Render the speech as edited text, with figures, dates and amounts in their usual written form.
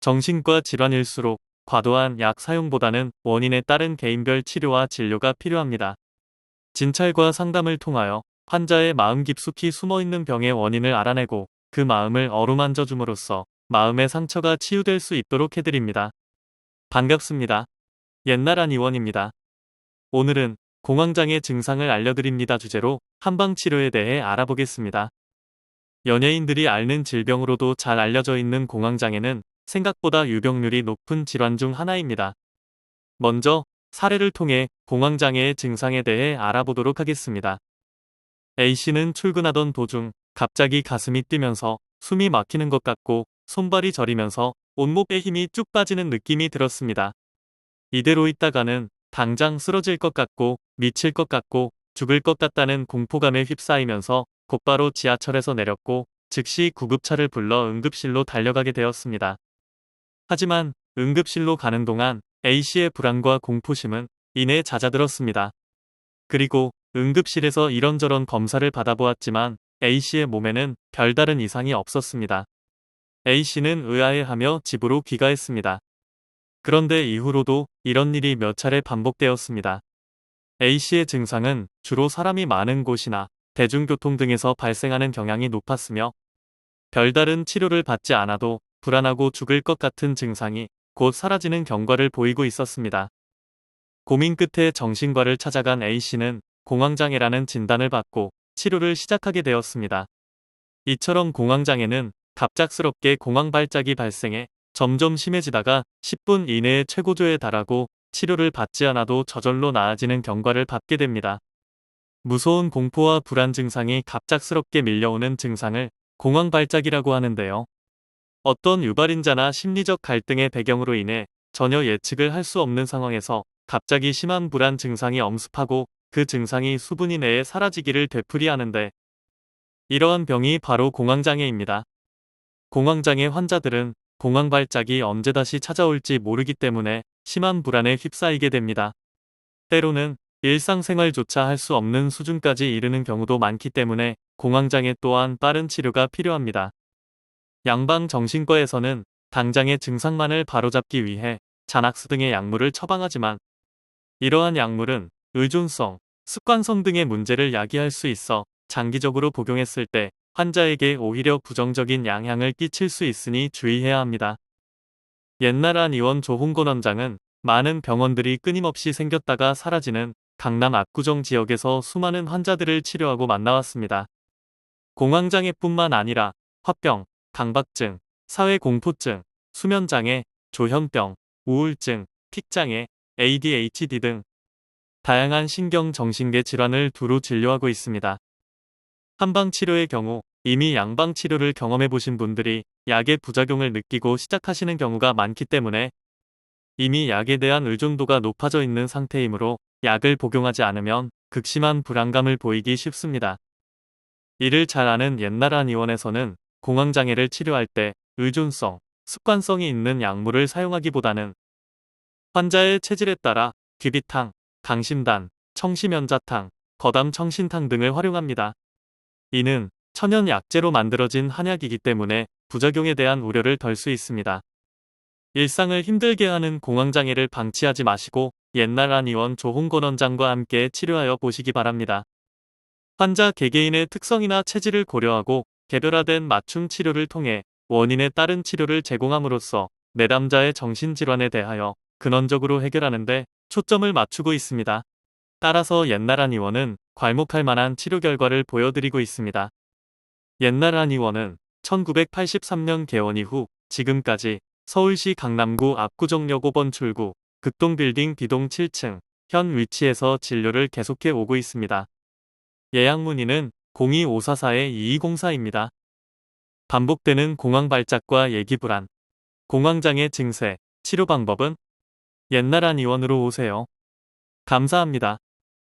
정신과 질환일수록 과도한 약 사용보다는 원인에 따른 개인별 치료와 진료가 필요합니다. 진찰과 상담을 통하여 환자의 마음 깊숙이 숨어있는 병의 원인을 알아내고 그 마음을 어루만져 줌으로써 마음의 상처가 치유될 수 있도록 해드립니다. 반갑습니다. 옛나란 의원입니다. 오늘은 공황장애 증상을 알려드립니다 주제로 한방치료에 대해 알아보겠습니다. 연예인들이 앓는 질병으로도 잘 알려져 있는 공황장애는 생각보다 유병률이 높은 질환 중 하나입니다. 먼저 사례를 통해 공황장애의 증상에 대해 알아보도록 하겠습니다. A씨는 출근하던 도중 갑자기 가슴이 뛰면서 숨이 막히는 것 같고 손발이 저리면서 온몸에 힘이 쭉 빠지는 느낌이 들었습니다. 이대로 있다가는 당장 쓰러질 것 같고 미칠 것 같고 죽을 것 같다는 공포감에 휩싸이면서 곧바로 지하철에서 내렸고 즉시 구급차를 불러 응급실로 달려가게 되었습니다. 하지만 응급실로 가는 동안 A씨의 불안과 공포심은 이내 잦아들었습니다. 그리고 응급실에서 이런저런 검사를 받아보았지만 A씨의 몸에는 별다른 이상이 없었습니다. A씨는 의아해하며 집으로 귀가했습니다. 그런데 이후로도 이런 일이 몇 차례 반복되었습니다. A씨의 증상은 주로 사람이 많은 곳이나 대중교통 등에서 발생하는 경향이 높았으며 별다른 치료를 받지 않아도 불안하고 죽을 것 같은 증상이 곧 사라지는 경과를 보이고 있었습니다. 고민 끝에 정신과를 찾아간 A씨는 공황장애라는 진단을 받고 치료를 시작하게 되었습니다. 이처럼 공황장애는 갑작스럽게 공황 발작이 발생해 점점 심해지다가 10분 이내에 최고조에 달하고 치료를 받지 않아도 저절로 나아지는 경과를 받게 됩니다. 무서운 공포와 불안 증상이 갑작스럽게 밀려오는 증상을 공황 발작이라고 하는데요. 어떤 유발인자나 심리적 갈등의 배경으로 인해 전혀 예측을 할 수 없는 상황에서 갑자기 심한 불안 증상이 엄습하고 그 증상이 수분 이내에 사라지기를 되풀이하는데 이러한 병이 바로 공황장애입니다. 공황장애 환자들은 공황 발작이 언제 다시 찾아올지 모르기 때문에 심한 불안에 휩싸이게 됩니다. 때로는 일상생활조차 할 수 없는 수준까지 이르는 경우도 많기 때문에 공황장애 또한 빠른 치료가 필요합니다. 양방정신과에서는 당장의 증상만을 바로잡기 위해 자낙스 등의 약물을 처방하지만 이러한 약물은 의존성, 습관성 등의 문제를 야기할 수 있어 장기적으로 복용했을 때 환자에게 오히려 부정적인 영향을 끼칠 수 있으니 주의해야 합니다. 옛날 의원 조홍건 원장은 많은 병원들이 끊임없이 생겼다가 사라지는 강남 압구정 지역에서 수많은 환자들을 치료하고 만나왔습니다. 공황장애뿐만 아니라 화병, 강박증, 사회공포증, 수면장애, 조현병, 우울증, 픽장애, ADHD 등 다양한 신경정신계 질환을 두루 진료하고 있습니다. 한방치료의 경우 이미 양방치료를 경험해보신 분들이 약의 부작용을 느끼고 시작하시는 경우가 많기 때문에 이미 약에 대한 의존도가 높아져 있는 상태이므로 약을 복용하지 않으면 극심한 불안감을 보이기 쉽습니다. 이를 잘 아는 옛날 한 의원에서는 공황장애를 치료할 때 의존성, 습관성이 있는 약물을 사용하기보다는 환자의 체질에 따라 귀비탕, 강심단, 청심연자탕, 거담청신탕 등을 활용합니다. 이는 천연 약재로 만들어진 한약이기 때문에 부작용에 대한 우려를 덜 수 있습니다. 일상을 힘들게 하는 공황장애를 방치하지 마시고 옛날 한 의원 조홍건 원장과 함께 치료하여 보시기 바랍니다. 환자 개개인의 특성이나 체질을 고려하고 개별화된 맞춤 치료를 통해 원인에 따른 치료를 제공함으로써 내담자의 정신질환에 대하여 근원적으로 해결하는 데 초점을 맞추고 있습니다. 따라서 옛날 한 의원은 괄목할 만한 치료 결과를 보여드리고 있습니다. 옛날 한 의원은 1983년 개원 이후 지금까지 서울시 강남구 압구정역 5번 출구 극동빌딩 B동 7층 현 위치에서 진료를 계속해 오고 있습니다. 예약 문의는 02-544-2204입니다. 반복되는 공황 발작과 예기불안, 공황장애 증세, 치료 방법은 옛날 한 의원으로 오세요. 감사합니다.